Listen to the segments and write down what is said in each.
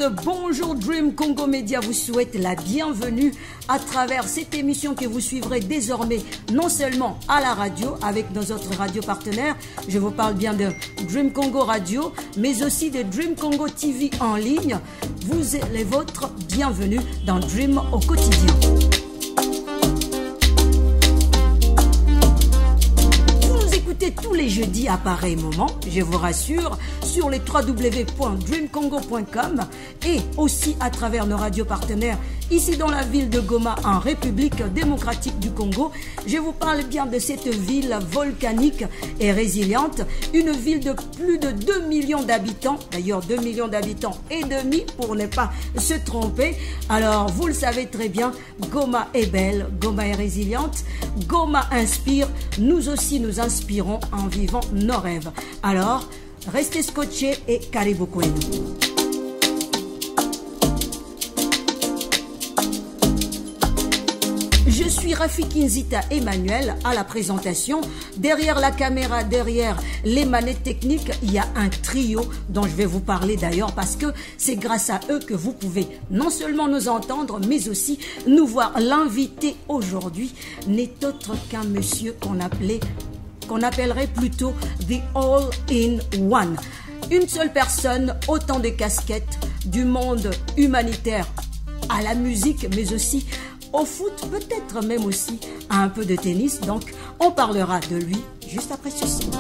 monde, bonjour. Dream Congo Media vous souhaite la bienvenue à travers cette émission que vous suivrez désormais non seulement à la radio avec nos autres radios partenaires, je vous parle bien de Dream Congo Radio, mais aussi de Dream Congo TV en ligne. Vous et les vôtres, bienvenue dans Dream au quotidien. Tous les jeudis à pareil moment, je vous rassure, sur les www.dreamcongo.com et aussi à travers nos radios partenaires ici dans la ville de Goma en République démocratique du Congo. Je vous parle bien de cette ville volcanique et résiliente, une ville de plus de 2 millions d'habitants, d'ailleurs 2 millions d'habitants et demi pour ne pas se tromper. Alors vous le savez très bien, Goma est belle, Goma est résiliente, Goma inspire, nous aussi nous inspirons en vivant nos rêves. Alors, restez scotchés et karibu kwenu. Je suis Rafiki Nzita Emmanuel à la présentation. Derrière la caméra, derrière les manettes techniques, il y a un trio dont je vais vous parler d'ailleurs parce que c'est grâce à eux que vous pouvez non seulement nous entendre, mais aussi nous voir. L'invité aujourd'hui n'est autre qu'un monsieur qu'on appellerait plutôt The All-in-One. Une seule personne, autant de casquettes, du monde humanitaire à la musique, mais aussi au foot, peut-être même aussi à un peu de tennis. Donc, on parlera de lui juste après ceci.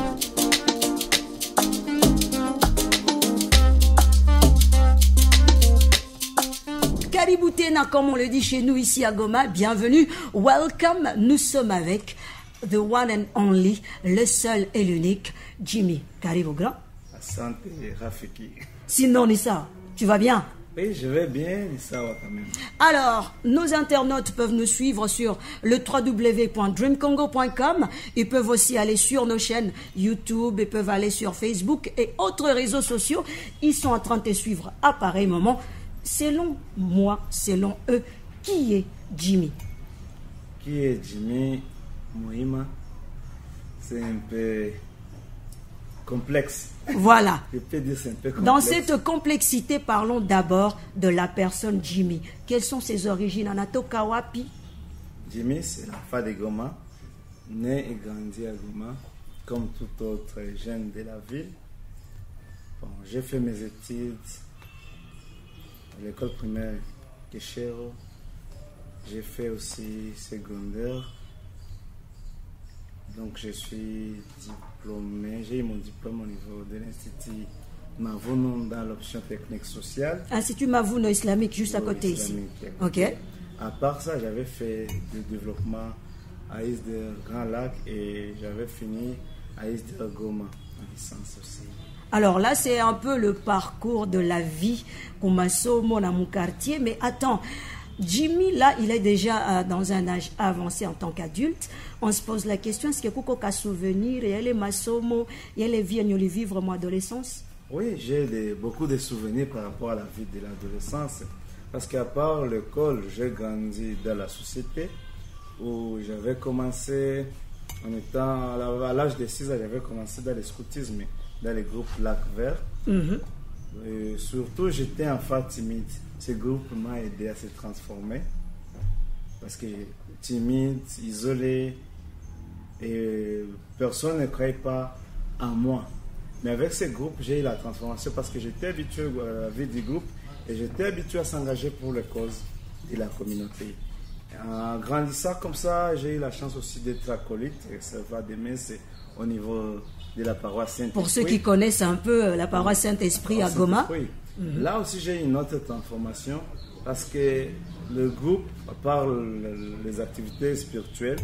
Kaributena, comme on le dit chez nous ici à Goma, bienvenue, welcome. Nous sommes avec the one and only, le seul et l'unique, Jimmy. Karibu grand. Asante Rafiki. Sinon, Nissa, tu vas bien? Oui, je vais bien, Nissa quand même. Alors, nos internautes peuvent nous suivre sur le www.dreamcongo.com. Ils peuvent aussi aller sur nos chaînes YouTube, ils peuvent aller sur Facebook et autres réseaux sociaux. Ils sont en train de te suivre à pareil moment. Selon moi, selon eux, qui est Jimmy? Qui est Jimmy Mohima? C'est un peu complexe. Voilà. Je peux dire c'est un peu complexe. Dans cette complexité, parlons d'abord de la personne Jimmy. Quelles sont ses origines? Anatoka wapi? Jimmy, c'est l'enfant de Goma, né et grandi à Goma, comme tout autre jeune de la ville. Bon, j'ai fait mes études à l'école primaire Keshero. J'ai fait aussi secondaire. Donc je suis diplômé, j'ai eu mon diplôme au niveau de l'Institut Mavouno dans l'option technique sociale. Institut Mavouno islamique juste à côté ici. Ok. À part ça, j'avais fait du développement à ISDR Grand Lac et j'avais fini à ISDR Goma en licence aussi. Alors là, c'est un peu le parcours de la vie qu'on m'a sommé dans mon quartier. Mais attends, Jimmy, là, il est déjà dans un âge avancé en tant qu'adulte. On se pose la question, est-ce qu'il y a un souvenir? Et les masomo, et les vies, nous vivre mon adolescence? Oui, j'ai beaucoup de souvenirs par rapport à la vie de l'adolescence. Parce qu'à part l'école, j'ai grandi dans la société où j'avais commencé, en étant à l'âge de 6 ans, j'avais commencé dans le scoutisme, dans les groupes Lac Vert. Et surtout, j'étais enfant timide. Ce groupe m'a aidé à se transformer. Parce que timide, isolé, et personne ne croyait pas en moi. Mais avec ce groupe, j'ai eu la transformation parce que j'étais habitué à la vie du groupe et j'étais habitué à s'engager pour les causes de la communauté. En grandissant comme ça, j'ai eu la chance aussi d'être acolyte, et ça va demain, c'est au niveau de la paroisse Saint-Esprit. Pour ceux qui connaissent un peu la paroisse Saint-Esprit à Goma. Là aussi, j'ai une autre transformation parce que le groupe, à part les activités spirituelles,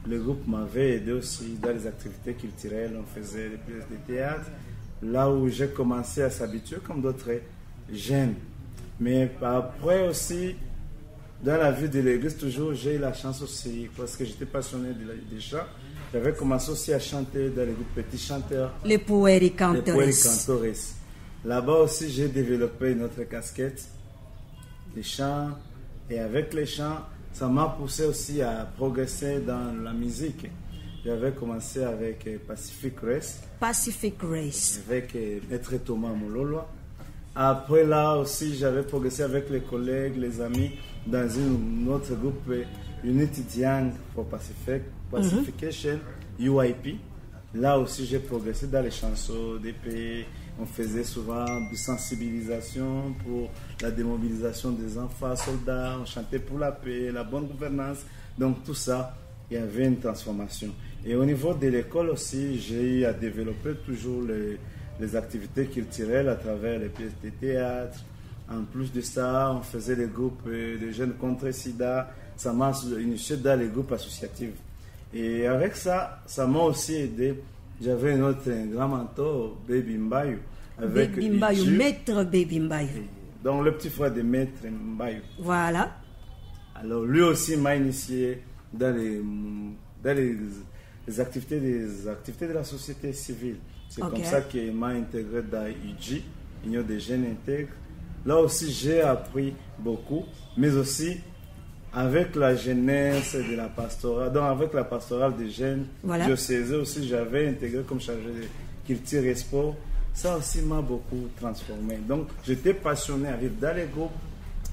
le groupe m'avait aidé aussi dans les activités culturelles. On faisait des pièces de théâtre, là où j'ai commencé à s'habituer comme d'autres jeunes. Mais après aussi, dans la vie de l'église, toujours, j'ai eu la chance aussi, parce que j'étais passionné des chants. J'avais commencé aussi à chanter dans les groupes Petits Chanteurs. Les Pueri Cantores. Les Pueri Cantores. Là-bas aussi, j'ai développé une autre casquette, les chants. Et avec les chants, ça m'a poussé aussi à progresser dans la musique. J'avais commencé avec Pacific Race. Pacific Race. Avec Maître Thomas Moulolo. Après là aussi, j'avais progressé avec les collègues, les amis, dans une autre groupe, Unity Young for Pacification, UIP. Là aussi, j'ai progressé dans les chansons d'épée. On faisait souvent de sensibilisation pour la démobilisation des enfants soldats. On chantait pour la paix, la bonne gouvernance. Donc tout ça, il y avait une transformation. Et au niveau de l'école aussi, j'ai eu à développer toujours les activités culturelles à travers les pièces de théâtre. En plus de ça, on faisait des groupes de jeunes contre le sida. Ça m'a initié dans les groupes associatifs. Et avec ça, ça m'a aussi aidé. J'avais un grand mentor, Baby Mbayou. Baby Mbayou, Maître Baby Mbayou. Donc le petit frère de Maître Mbayou. Voilà. Alors lui aussi m'a initié dans les activités de la société civile. C'est comme ça qu'il m'a intégré dans UJ, Union des jeunes intègres. Là aussi j'ai appris beaucoup, mais aussi avec la jeunesse de la pastorale, donc avec la pastorale des jeunes diocésains aussi, j'avais intégré comme chargé de culture et sport. Ça aussi m'a beaucoup transformé. Donc j'étais passionné à vivre dans les groupes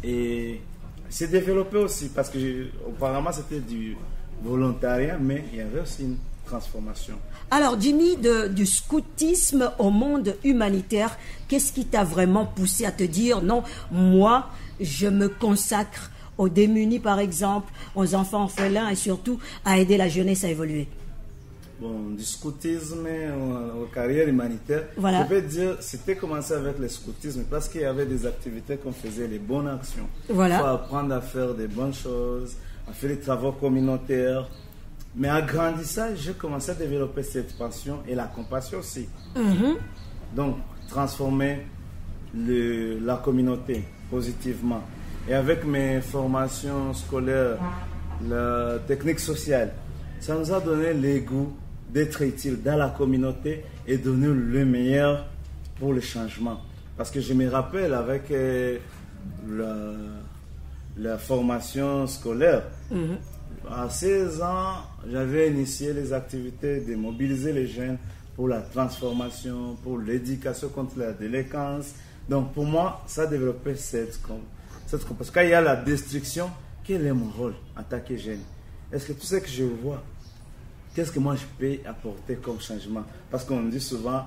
et c'est développé aussi parce que auparavant c'était du volontariat, mais il y avait aussi une transformation. Alors Jimmy, du scoutisme au monde humanitaire, qu'est-ce qui t'a vraiment poussé à te dire non, moi je me consacre aux démunis par exemple, aux enfants orphelins et surtout à aider la jeunesse à évoluer? Bon, du scoutisme aux carrières humanitaires, je peux dire, c'était commencé avec le scoutisme parce qu'il y avait des activités qu'on faisait, les bonnes actions. Il faut apprendre à faire des bonnes choses, à faire des travaux communautaires. Mais en grandissant, j'ai commencé à développer cette passion et la compassion aussi. Donc, transformer la communauté positivement. Et avec mes formations scolaires, la technique sociale, ça nous a donné le goût d'être utile dans la communauté et donner le meilleur pour le changement. Parce que je me rappelle avec la formation scolaire, à 16 ans, j'avais initié les activités de mobiliser les jeunes pour la transformation, pour l'éducation contre la délinquance. Donc pour moi, ça a développé cette compétence. Parce qu'il y a la destruction, quel est mon rôle en tant que jeune? Est-ce que tout ce que je vois, qu'est-ce que moi je peux apporter comme changement? Parce qu'on dit souvent,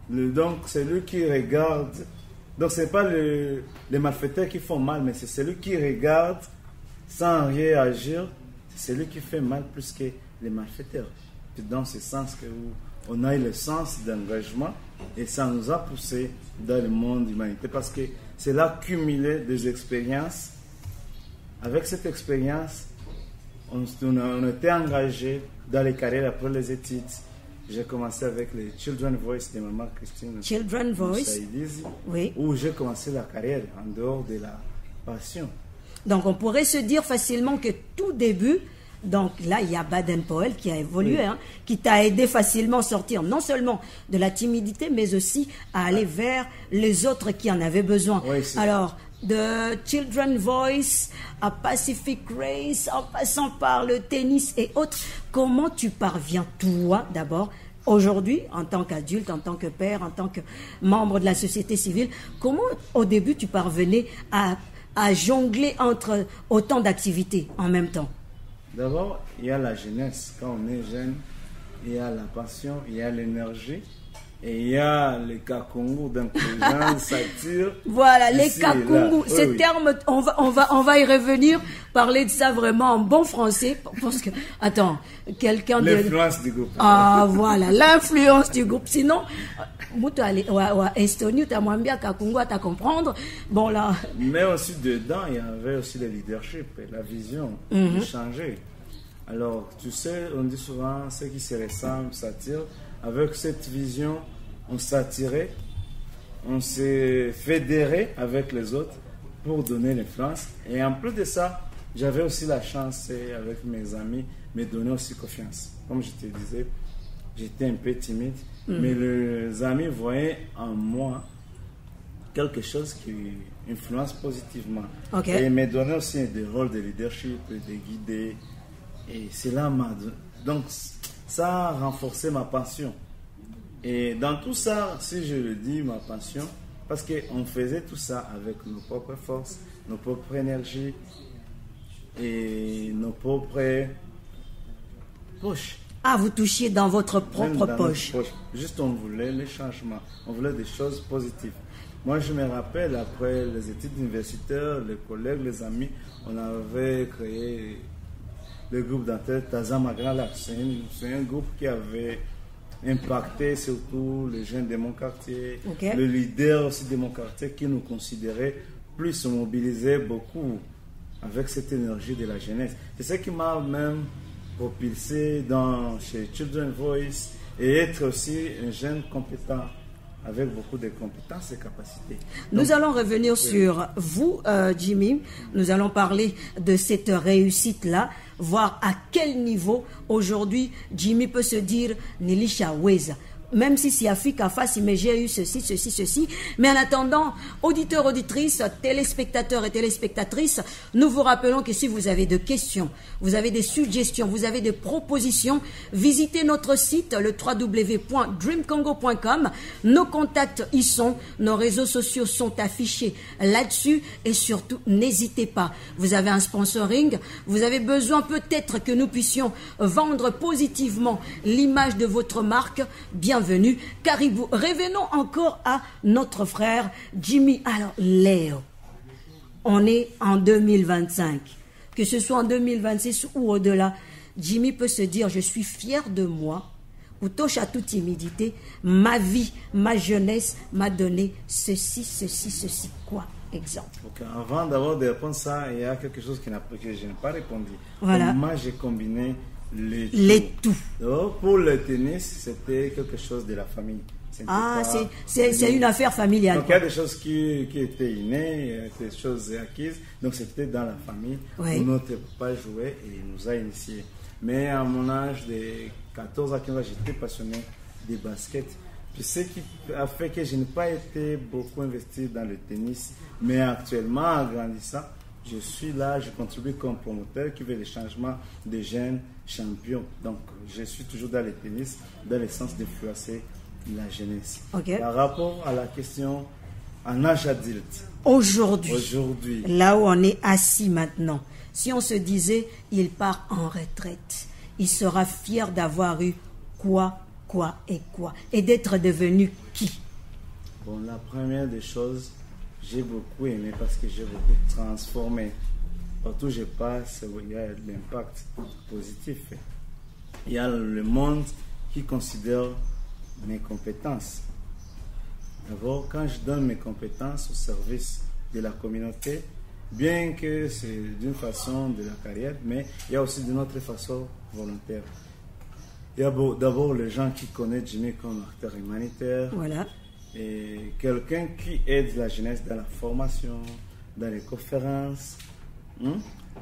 donc c'est lui qui regarde. Donc ce n'est pas les malfaiteurs qui font mal, mais c'est celui qui regarde sans rien agir. C'est celui qui fait mal plus que les malfaiteurs. C'est dans ce sens qu'on a eu le sens d'engagement et ça nous a poussé dans le monde de l'humanité parce que c'est là cumuler des expériences. Avec cette expérience, on était engagé dans les carrières après les études. J'ai commencé avec les Children Voice de Maman Christine. Children Voice, oui. Où j'ai commencé la carrière en dehors de la passion. Donc on pourrait se dire facilement que tout début, donc là il y a Baden-Powell qui a évolué, qui t'a aidé facilement à sortir non seulement de la timidité, mais aussi à aller vers les autres qui en avaient besoin. Alors, de Children Voice à Pacific Race, en passant par le tennis et autres, comment tu parviens toi d'abord aujourd'hui, en tant qu'adulte, en tant que père, en tant que membre de la société civile, comment au début tu parvenais à jongler entre autant d'activités en même temps? D'abord, il y a la jeunesse. Quand on est jeune, il y a la passion, il y a l'énergie et il y a les kakungu. Donc les gens s'attirent. Voilà, les kakungu. Ces termes, on va y revenir, parler de ça vraiment en bon français. Parce que, attends, quelqu'un de... L'influence du groupe. Ah, voilà, l'influence du groupe. Sinon... Estonie, tu as kakungu à comprendre. Bon, là. Mais aussi dedans, il y avait aussi le leadership, la vision de changer. Alors, tu sais, on dit souvent, ceux qui se ressemblent s'attirent. Avec cette vision, on s'attirait, on s'est fédéré avec les autres pour donner l'influence. Et en plus de ça, j'avais aussi la chance, avec mes amis, me donner aussi confiance. Comme je te disais, j'étais un peu timide. Mais les amis voyaient en moi quelque chose qui influence positivement. Et ils me donnaient aussi des rôles de leadership, de guider. Et cela m'a... Donc, ça a renforcé ma passion. Et dans tout ça, si je le dis, ma passion, Parce qu'on faisait tout ça avec nos propres forces, nos propres énergies et nos propres poches. Ah, vous touchiez dans votre propre poche. Juste, on voulait les changements, on voulait des choses positives. Moi, je me rappelle, après les études universitaires, les collègues, les amis, on avait créé le groupe dentaire Tazamagrala. C'est un groupe qui avait impacté surtout les jeunes de mon quartier, le leader aussi de mon quartier qui nous considérait plus, se mobilisait beaucoup avec cette énergie de la jeunesse. C'est ce qui m'a même propulsé chez Children's Voice et être aussi un jeune compétent avec beaucoup de compétences et capacités. Nous allons revenir sur vous, Jimmy. Nous allons parler de cette réussite-là, voir à quel niveau aujourd'hui Jimmy peut se dire Nilisha Weza. Même si c'est Afrique face, mais j'ai eu ceci. Mais en attendant, auditeurs, auditrices, téléspectateurs et téléspectatrices, nous vous rappelons que si vous avez des questions, vous avez des suggestions, vous avez des propositions, visitez notre site, le www.dreamcongo.com. Nos contacts y sont, nos réseaux sociaux sont affichés là-dessus et surtout, n'hésitez pas. Vous avez un sponsoring, vous avez besoin peut-être que nous puissions vendre positivement l'image de votre marque, bienvenue, Caribou. Revenons encore à notre frère Jimmy. Alors, Léo, on est en 2025. Que ce soit en 2026 ou au-delà, Jimmy peut se dire, je suis fier de moi, ou touche à toute timidité, ma vie, ma jeunesse m'a donné ceci, quoi, exemple. Okay. Avant d'abord de répondre à ça, il y a quelque chose que je n'ai pas répondu. Voilà. Moi, j'ai combiné les tout. Donc, pour le tennis, c'était quelque chose de la famille. Ah, c'est une affaire familiale. Donc, il y a des choses qui étaient innées, des choses acquises. Donc, c'était dans la famille où notre papa jouait et il nous a initiés. Mais à mon âge de 14 à 15 ans, j'étais passionné de basket. Puis ce qui a fait que je n'ai pas été beaucoup investi dans le tennis. Mais actuellement, en grandissant, je suis là, je contribue comme promoteur qui veut le changement des jeunes champions. Donc, je suis toujours dans le tennis, dans le sens d'influencer la jeunesse. Par rapport à la question en âge adulte. Aujourd'hui, là où on est assis maintenant, si on se disait, il part en retraite, il sera fier d'avoir eu quoi, et d'être devenu qui? Bon, la première des choses, j'ai beaucoup aimé parce que j'ai beaucoup transformé. Partout où je passe, il y a l'impact positif. Il y a le monde qui considère mes compétences. D'abord, quand je donne mes compétences au service de la communauté, bien que c'est d'une façon de la carrière, mais il y a aussi d'une autre façon volontaire. Il y a d'abord les gens qui connaissent Jimmy comme acteur humanitaire. Voilà. Et quelqu'un qui aide la jeunesse dans la formation, dans les conférences.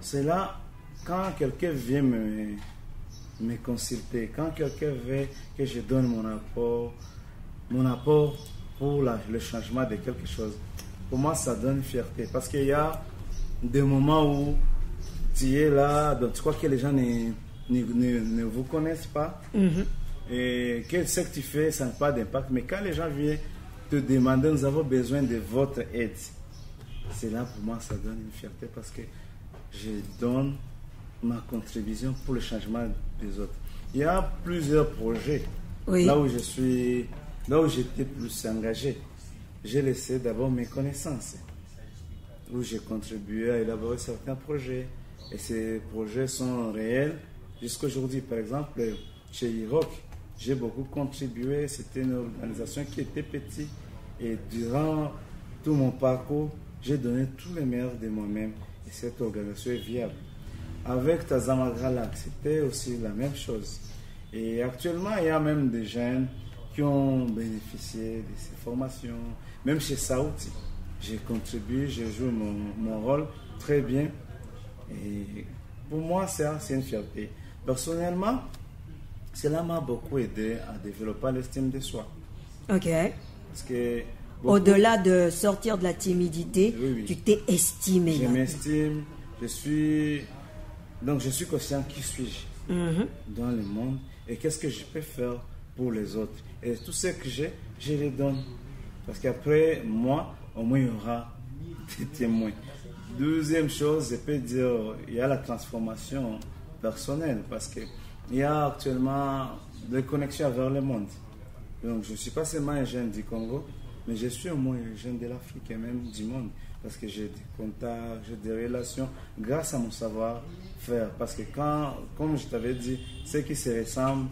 C'est là, quand quelqu'un vient me consulter, quand quelqu'un veut que je donne mon apport pour le changement de quelque chose, pour moi, ça donne fierté. Parce qu'il y a des moments où tu es là, donc tu crois que les gens ne vous connaissent pas. Et ce que tu fais, ça n'a pas d'impact. Mais quand les gens viennent te demander, nous avons besoin de votre aide, c'est là pour moi, ça donne une fierté parce que je donne ma contribution pour le changement des autres. Il y a plusieurs projets là où j'étais plus engagé. J'ai laissé d'abord mes connaissances, où j'ai contribué à élaborer certains projets. Et ces projets sont réels jusqu'à aujourd'hui. Par exemple, chez IROC, j'ai beaucoup contribué. C'était une organisation qui était petite. Et durant tout mon parcours, j'ai donné tout le meilleur de moi-même. Et cette organisation est viable. Avec Tazamagrala, c'était aussi la même chose. Et actuellement, il y a même des jeunes qui ont bénéficié de ces formations. Même chez Saouti, j'ai contribué, j'ai joué mon rôle très bien. Et pour moi, c'est une fierté. Personnellement, cela m'a beaucoup aidé à développer l'estime de soi. Ok. Parce que au-delà de sortir de la timidité, tu t'es estimé. Je m'estime, je suis conscient qui suis-je dans le monde et qu'est-ce que je peux faire pour les autres. Et tout ce que j'ai, je les donne. Parce qu'après moi, au moins il y aura des témoins. Deuxième chose, je peux dire, il y a la transformation personnelle parce qu'il y a actuellement des connexions vers le monde. Donc je ne suis pas seulement un jeune du Congo, mais je suis au moins un jeune de l'Afrique et même du monde. Parce que j'ai des contacts, j'ai des relations grâce à mon savoir-faire. Parce que comme je t'avais dit, ceux qui se ressemblent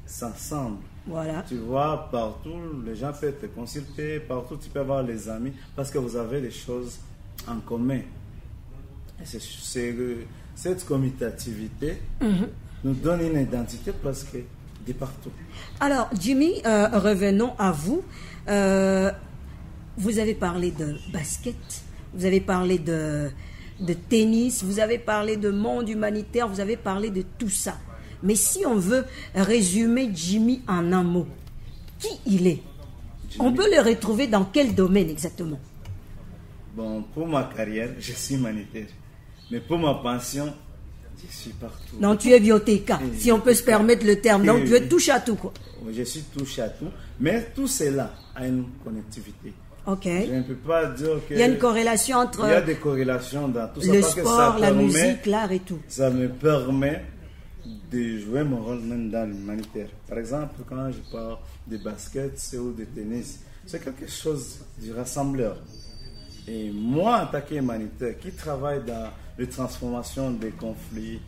s'ensemble. Voilà. Tu vois, partout, les gens peuvent te consulter, partout tu peux avoir les amis, parce que vous avez des choses en commun. Cette commutativité nous donne une identité presque de partout. Alors, Jimmy, revenons à vous. Vous avez parlé de basket, vous avez parlé de tennis, vous avez parlé de monde humanitaire, vous avez parlé de tout ça. Mais si on veut résumer Jimmy en un mot, qui il est? Jimmy. On peut le retrouver dans quel domaine exactement? Bon, pour ma carrière, je suis humanitaire. Mais pour ma pension, je suis partout. Non, tu es biothéca, si on peut se permettre le terme. Donc, tu es touche à tout, quoi. Je suis touche à tout. Mais tout cela a une connectivité. Ok. Je ne peux pas dire que... Il y a une corrélation entre... Il y a des corrélations dans tout ça. Le parce sport, que ça la permet, musique, l'art et tout. Ça me permet de jouer mon rôle même dans l'humanitaire. Par exemple, quand je parle de basket ou de tennis, c'est quelque chose du rassembleur. Et moi, en tant qu'humanitaire, qui travaille dans la transformation des conflits,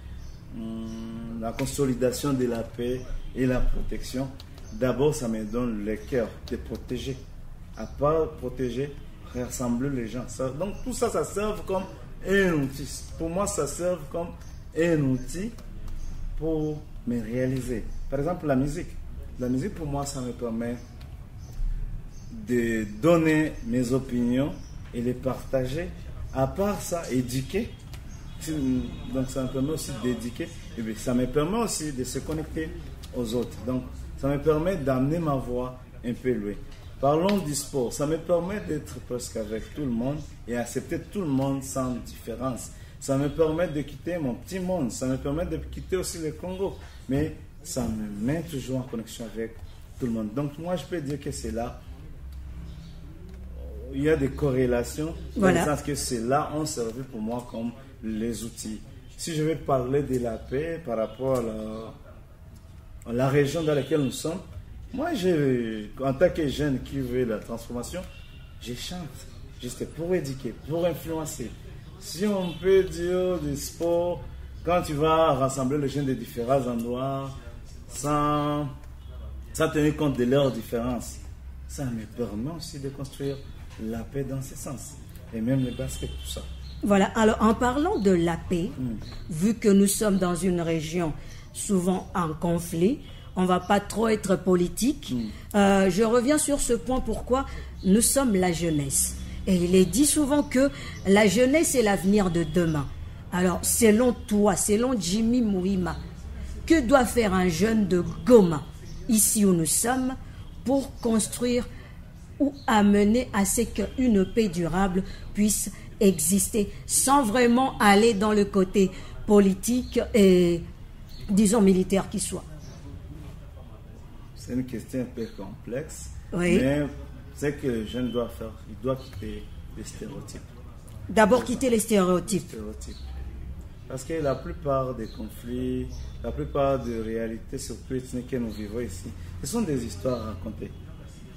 la consolidation de la paix et la protection, d'abord, ça me donne le cœur de protéger. À part protéger, rassembler les gens. Donc, tout ça, ça sert comme un outil. Pour moi, ça sert comme un outil pour me réaliser. Par exemple, la musique. La musique, pour moi, ça me permet de donner mes opinions et les partager. À part ça, éduquer. Donc, ça me permet aussi d'éduquer. Et bien, ça me permet aussi de se connecter aux autres. Donc, ça me permet d'amener ma voix un peu loin. Parlons du sport. Ça me permet d'être presque avec tout le monde et accepter tout le monde sans différence. Ça me permet de quitter mon petit monde. Ça me permet de quitter aussi le Congo. Mais ça me met toujours en connexion avec tout le monde. Donc, moi, je peux dire que c'est là. Il y a des corrélations. Voilà. Dans le sens que c'est là ont servi pour moi comme les outils. Si je vais parler de la paix par rapport à la région dans laquelle nous sommes, moi, en tant que jeune qui veut la transformation, je chante juste pour éduquer, pour influencer. Si on peut dire du sport, quand tu vas rassembler les jeunes de différents endroits, sans tenir compte de leurs différences, ça me permet aussi de construire la paix dans ce sens. Et même le basket, tout ça. Voilà, alors en parlant de la paix, vu que nous sommes dans une région souvent en conflit, on ne va pas trop être politique. Je reviens sur ce point, pourquoi nous sommes la jeunesse. Et il est dit souvent que la jeunesse est l'avenir de demain. Alors, selon toi, selon Jimmy Mouima, que doit faire un jeune de Goma, ici où nous sommes, pour construire ou amener à ce qu'une paix durable puisse exister, sans vraiment aller dans le côté politique et, disons, militaire qui soit? C'est une question un peu complexe, oui. Mais ce que les jeunes doivent faire, ils doivent quitter les stéréotypes. D'abord quitter les stéréotypes. Parce que la plupart des conflits, la plupart des réalités, surtout ethniques que nous vivons ici, ce sont des histoires racontées.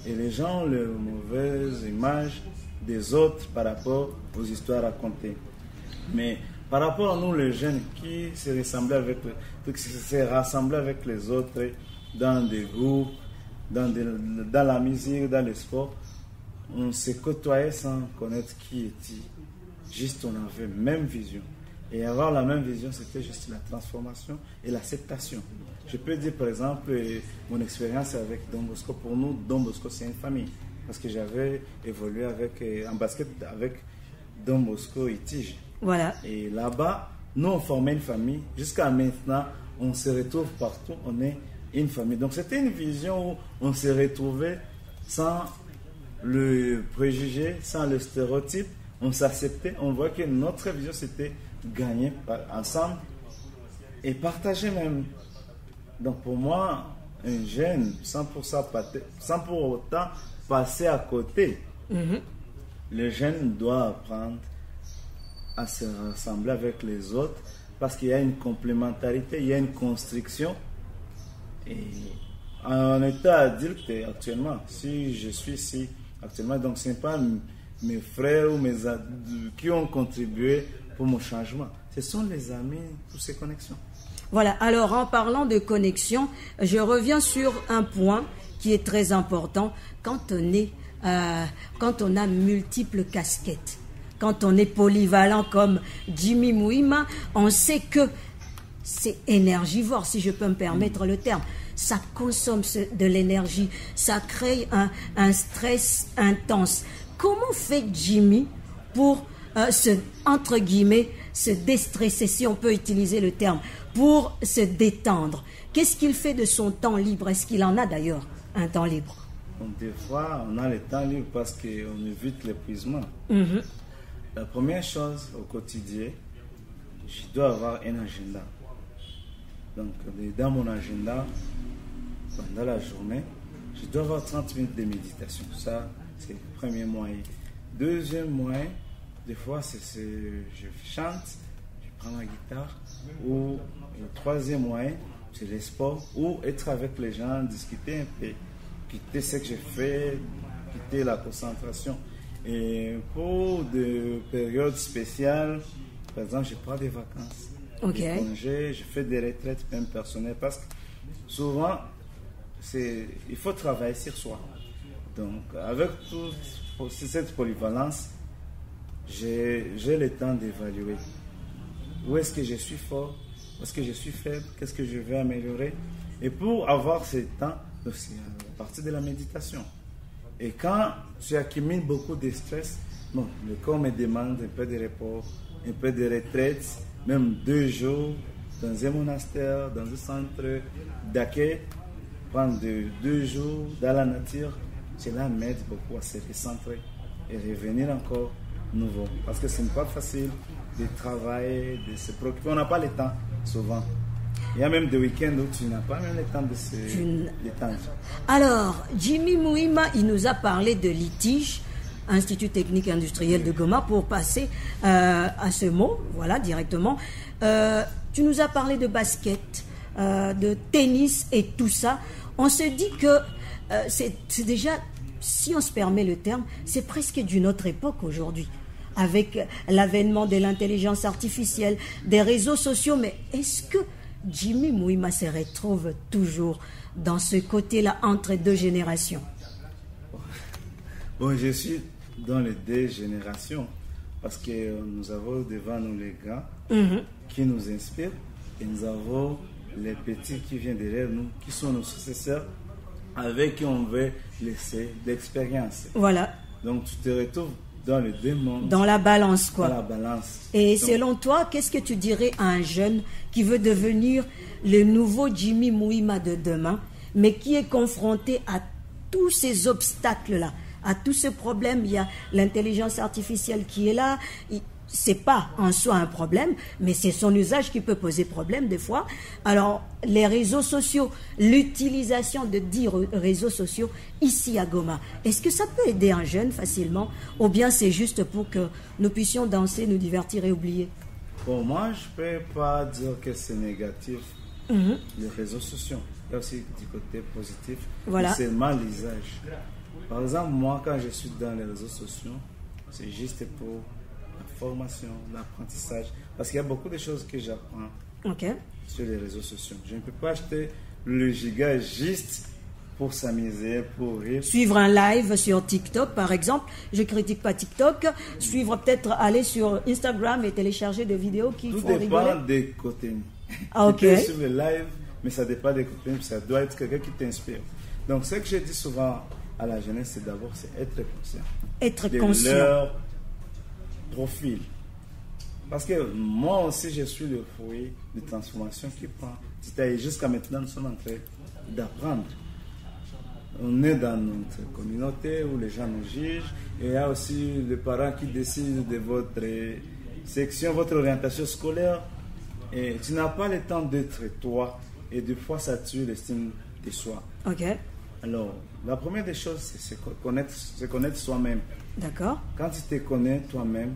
Et les gens ont les mauvaises images des autres par rapport aux histoires racontées. Mais par rapport à nous, les jeunes qui se rassemblaient avec les autres, dans des groupes, dans la musique, dans le sport, on se côtoyait sans connaître qui était. Juste on avait la même vision. Et avoir la même vision, c'était juste la transformation et l'acceptation. Je peux dire par exemple mon expérience avec Don Bosco. Pour nous, Don Bosco c'est une famille. Parce que j'avais évolué en basket avec Don Bosco et Tige. Voilà. Et là-bas, nous on formait une famille. Jusqu'à maintenant, on se retrouve partout. On est une famille. Donc c'était une vision où on se retrouvait sans le préjugé, sans le stéréotype. On s'acceptait, on voit que notre vision c'était gagner ensemble et partager même. Donc pour moi, un jeune sans pour autant passer à côté. Le jeune doit apprendre à se rassembler avec les autres parce qu'il y a une complémentarité, il y a une construction. Et en état adulte actuellement, si je suis ici actuellement, donc ce n'est pas mes frères ou mes adultes qui ont contribué pour mon changement. Ce sont les amis, toutes ces connexions. Voilà, alors en parlant de connexion, je reviens sur un point qui est très important quand on a multiples casquettes. Quand on est polyvalent comme Jimmy Mouima, on sait que c'est énergivore, si je peux me permettre le terme. Ça consomme de l'énergie, ça crée un stress intense. Comment fait Jimmy pour entre guillemets, se déstresser, si on peut utiliser le terme, pour se détendre? Qu'est-ce qu'il fait de son temps libre? Est-ce qu'il en a d'ailleurs un temps libre? Donc, des fois, on a le temps libre parce qu'on évite l'épuisement. La première chose au quotidien, je dois avoir un agenda. Donc, dans mon agenda, pendant la journée, je dois avoir 30 minutes de méditation. Ça, c'est le premier moyen. Deuxième moyen, des fois, je chante, je prends ma guitare. Ou le troisième moyen, c'est le sport. Ou être avec les gens, discuter un peu, quitter ce que j'ai fait, quitter la concentration. Et pour des périodes spéciales, par exemple, je prends des vacances, des congés, je fais des retraites même personnelles parce que souvent, il faut travailler sur soi. Donc, avec toute cette polyvalence, j'ai le temps d'évaluer où est-ce que je suis fort, où est-ce que je suis faible, qu'est-ce que je vais améliorer. Et pour avoir ce temps, c'est à partir de la méditation. Et quand tu accumules beaucoup de stress, bon, le corps me demande un peu de repos, un peu de retraite, même 2 jours dans un monastère, dans un centre d'accueil, prendre 2 jours dans la nature, cela m'aide beaucoup à se recentrer et revenir encore nouveau. Parce que ce n'est pas facile de travailler, de se préoccuper. On n'a pas le temps souvent. Il y a même des week-ends où tu n'as pas même le temps de se détendre. Alors, Jimmy Mouima, il nous a parlé de litige, Institut technique industriel de Goma, pour passer à ce mot, voilà, directement. Tu nous as parlé de basket, de tennis et tout ça. On se dit que c'est déjà, si on se permet le terme, c'est presque d'une autre époque aujourd'hui, avec l'avènement de l'intelligence artificielle, des réseaux sociaux. Mais est-ce que Jimmy Mouima se retrouve toujours dans ce côté-là entre 2 générations? Bon, je suis dans les 2 générations parce que nous avons devant nous les grands qui nous inspirent et nous avons les petits qui viennent derrière nous, qui sont nos successeurs, avec qui on veut laisser l'expérience. Voilà. Donc tu te retrouves dans les 2 mondes. Dans la balance, quoi. Dans la balance. Et donc, selon toi, qu'est-ce que tu dirais à un jeune qui veut devenir le nouveau Jimmy Mouima de demain, mais qui est confronté à tous ces obstacles-là, à tous ces problèmes? Il y a l'intelligence artificielle qui est là. C'est pas en soi un problème, mais c'est son usage qui peut poser problème des fois. Alors, les réseaux sociaux, l'utilisation de 10 réseaux sociaux ici à Goma, est-ce que ça peut aider un jeune facilement, ou bien c'est juste pour que nous puissions danser, nous divertir et oublier? Pour moi, je ne peux pas dire que c'est négatif, les réseaux sociaux. Il y a aussi du côté positif, voilà. C'est mal l'usage. Par exemple, moi, quand je suis dans les réseaux sociaux, c'est juste pour la formation, l'apprentissage. Parce qu'il y a beaucoup de choses que j'apprends sur les réseaux sociaux. Je ne peux pas acheter le giga juste pour s'amuser, pour rire. Suivre un live sur TikTok, par exemple. Je ne critique pas TikTok. Suivre, peut-être aller sur Instagram et télécharger des vidéos qui font rigoler. Tout dépend des côtés. Tu peux suivre le live, mais ça dépend des côtés. Ça doit être quelqu'un qui t'inspire. Donc, ce que je dis souvent à la jeunesse, c'est d'abord être conscient. Être de conscient. Leur profil. Parce que moi aussi, je suis le fruit de transformation qui prend. Jusqu'à maintenant, nous sommes en train d'apprendre. On est dans notre communauté où les gens nous jugent. Et il y a aussi les parents qui décident de votre section, votre orientation scolaire. Et tu n'as pas le temps d'être toi. Et des fois, ça tue l'estime de soi. Ok. Alors, la première des choses, c'est connaître soi-même. D'accord. Quand tu te connais toi-même,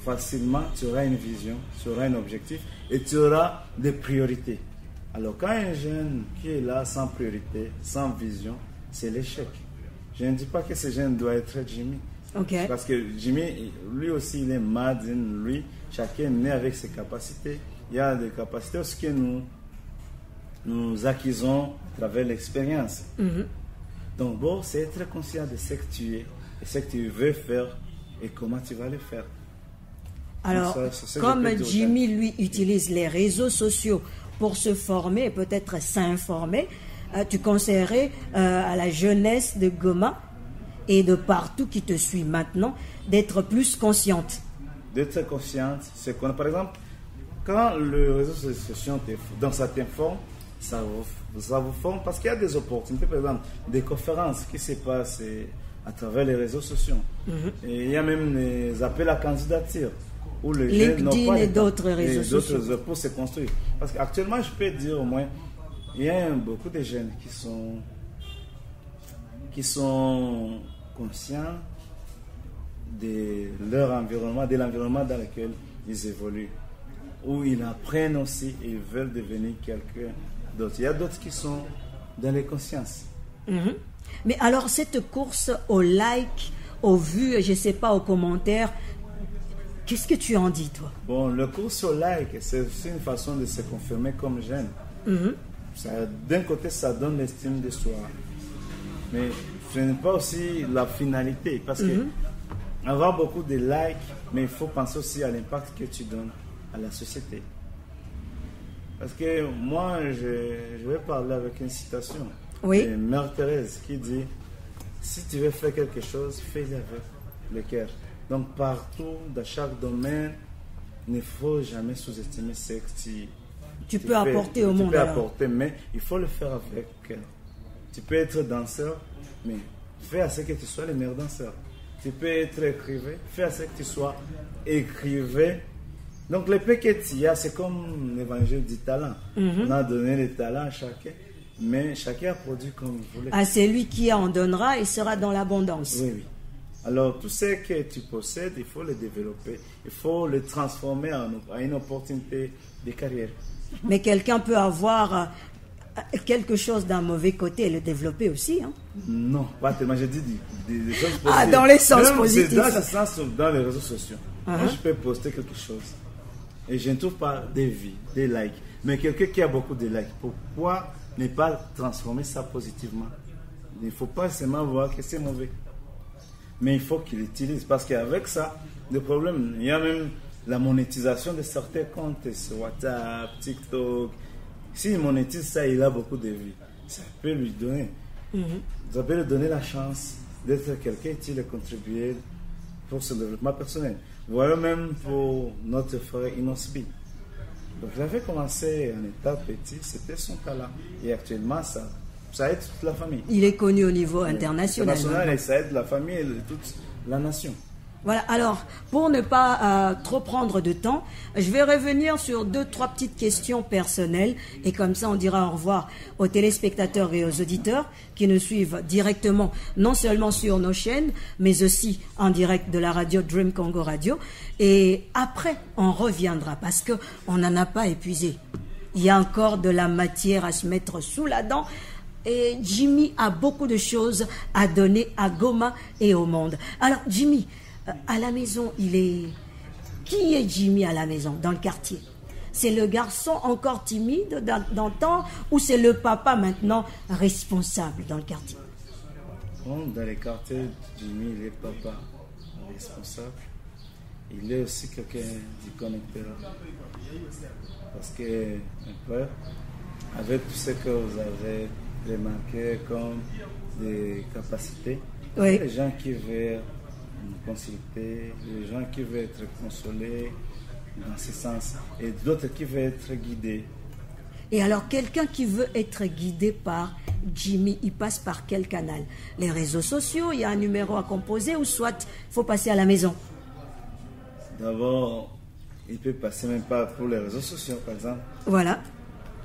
facilement, tu auras une vision, tu auras un objectif et tu auras des priorités. Alors, quand un jeune qui est là sans priorité, sans vision, c'est l'échec. Je ne dis pas que ce jeune doit être Jimmy. Ok. Parce que Jimmy, lui aussi, il est Madin. Lui, chacun est né avec ses capacités. Il y a des capacités aussi que nous acquisons à travers l'expérience. Donc, bon, c'est être conscient de ce que tu es et ce que tu veux faire et comment tu vas le faire. Alors, ça, comme Jimmy, lui, utilise les réseaux sociaux pour se former et peut-être s'informer, tu conseillerais à la jeunesse de Goma et de partout qui te suit maintenant d'être plus consciente. D'être consciente, c'est qu'on, par exemple, quand le réseau social dans certaines formes, ça vous forme parce qu'il y a des opportunités, par exemple, des conférences qui se passent à travers les réseaux sociaux. Et il y a même les appels à candidature où les jeunes n'ont pas et d'autres réseaux sociaux pour se construire. Parce qu'actuellement, je peux dire au moins, il y a beaucoup de jeunes qui sont conscients de leur environnement, de l'environnement dans lequel ils évoluent, où ils apprennent aussi et ils veulent devenir quelqu'un d'autre. Il y a d'autres qui sont dans les consciences. Mais alors, cette course au like, aux vues, je ne sais pas, aux commentaires, qu'est-ce que tu en dis, toi? Bon, le course au like, c'est aussi une façon de se confirmer comme jeune. D'un côté, ça donne l'estime de soi. Mais ce n'est pas aussi la finalité. Parce que avoir beaucoup de likes, mais il faut penser aussi à l'impact que tu donnes à la société. Parce que moi, je vais parler avec une citation de Mère Thérèse qui dit: si tu veux faire quelque chose, fais-le avec le cœur. Donc partout, dans chaque domaine, il ne faut jamais sous-estimer ce que tu peux apporter au monde. Tu peux apporter, mais il faut le faire avec cœur. Tu peux être danseur, mais fais à ce que tu sois le meilleur danseur. Tu peux être écrivain, fais à ce que tu sois écrivain. Donc le peu que tu as, c'est comme l'évangile du talent. On a donné les talents à chacun, mais chacun a produit comme il voulait. À celui qui en donnera, il sera dans l'abondance. Oui, oui. Alors tout ce que tu possèdes, il faut le développer. Il faut le transformer en une opportunité de carrière. Mais quelqu'un peut avoir quelque chose d'un mauvais côté et le développer aussi. Hein? Non, pas tellement. J'ai dit des choses positives. Ah, dans les sens positifs. Dans le sens dans les réseaux sociaux. Moi, je peux poster quelque chose et je ne trouve pas des vues, des likes. Mais quelqu'un qui a beaucoup de likes, pourquoi ne pas transformer ça positivement? Il ne faut pas seulement voir que c'est mauvais. Mais il faut qu'il utilise. Parce qu'avec ça, le problème, il y a même la monétisation de certains comptes sur WhatsApp, TikTok. S'il monétise ça, il a beaucoup de vues. Ça peut lui donner. Ça peut lui donner la chance d'être quelqu'un utile et contribuer pour son développement personnel. Voilà même pour notre frère Inosbi. Donc j'avais commencé en état petit, c'était son talent. Et actuellement, ça aide toute la famille. Il est connu au niveau international. Et ça aide la famille et toute la nation. Voilà, alors, pour ne pas trop prendre de temps, je vais revenir sur 2-3 petites questions personnelles et comme ça on dira au revoir aux téléspectateurs et aux auditeurs qui nous suivent directement, non seulement sur nos chaînes, mais aussi en direct de la radio Dream Congo Radio. Et après, on reviendra parce qu'on n'en a pas épuisé. Il y a encore de la matière à se mettre sous la dent. Et Jimmy a beaucoup de choses à donner à Goma et au monde. Alors, Jimmy, à la maison, qui est Jimmy à la maison, dans le quartier? C'est le garçon encore timide d'antan ou c'est le papa maintenant responsable dans le quartier? Bon, dans les quartiers, Jimmy, il est papa responsable. Il est aussi quelqu'un du connecteur. Parce que, un peu, avec tout ce que vous avez remarqué comme des capacités, les gens qui veulent consulter, les gens qui veulent être consolés dans ce sens et d'autres qui veulent être guidés. Et alors quelqu'un qui veut être guidé par Jimmy, il passe par quel canal? Les réseaux sociaux, il y a un numéro à composer ou soit il faut passer à la maison? D'abord, il peut passer même pas pour les réseaux sociaux par exemple. Voilà.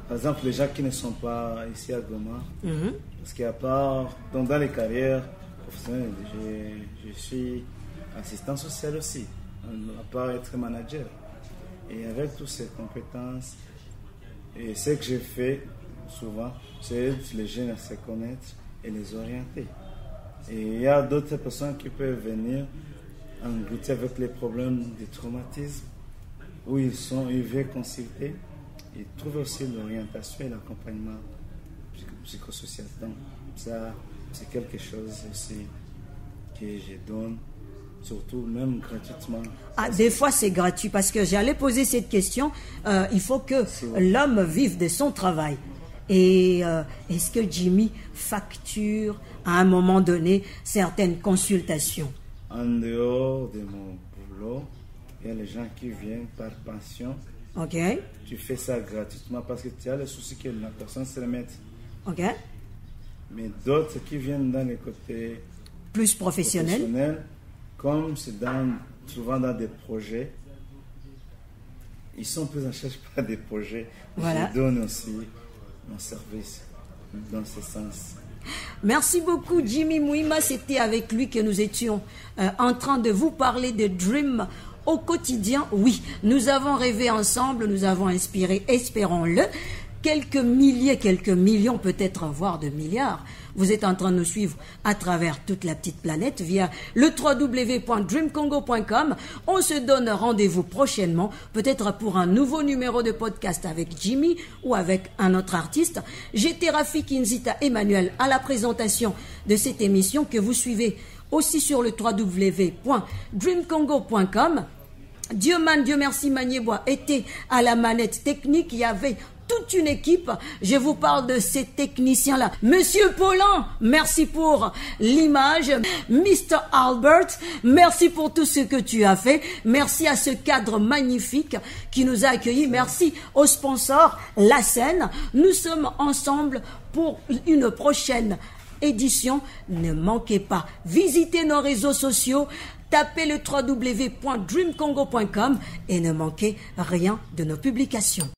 par exemple, les gens qui ne sont pas ici à Goma, parce qu'à part, donc dans les carrières professionnelles, je suis assistant social aussi, à part être manager. Et avec toutes ces compétences, et ce que j'ai fait souvent, c'est aider les jeunes à se connaître et les orienter. Et il y a d'autres personnes qui peuvent venir en goûter avec les problèmes de traumatisme, où ils veulent consulter et trouver aussi l'orientation et l'accompagnement psychosocial. Donc ça, c'est quelque chose aussi que je donne, surtout même gratuitement. Ah, des fois c'est gratuit, parce que j'allais poser cette question. Il faut que l'homme vive de son travail. Et est-ce que Jimmy facture à un moment donné certaines consultations? En dehors de mon boulot, il y a les gens qui viennent par pension. Ok. Tu fais ça gratuitement parce que tu as le souci que la personne se remette. Ok. Mais d'autres qui viennent dans les côtés plus professionnels, comme c'est souvent dans des projets, ils sont plus en charge par des projets. Voilà. Je donne aussi mon service dans ce sens. Merci beaucoup Jimmy Mouima, c'était avec lui que nous étions en train de vous parler de Dream au quotidien. Oui, nous avons rêvé ensemble, nous avons inspiré, espérons-le, quelques milliers, quelques millions, peut-être voire de milliards. Vous êtes en train de nous suivre à travers toute la petite planète via le www.dreamcongo.com. On se donne rendez-vous prochainement, peut-être pour un nouveau numéro de podcast avec Jimmy ou avec un autre artiste. J'étais Rafiki Nzita Emmanuel à la présentation de cette émission que vous suivez aussi sur le www.dreamcongo.com. Dieu merci Maniebois était à la manette technique. Il y avait toute une équipe. Je vous parle de ces techniciens-là. Monsieur Paulin, merci pour l'image. Mr. Albert, merci pour tout ce que tu as fait. Merci à ce cadre magnifique qui nous a accueillis. Merci au sponsor, La Seine. Nous sommes ensemble pour une prochaine édition. Ne manquez pas. Visitez nos réseaux sociaux. Tapez le www.dreamcongo.com et ne manquez rien de nos publications.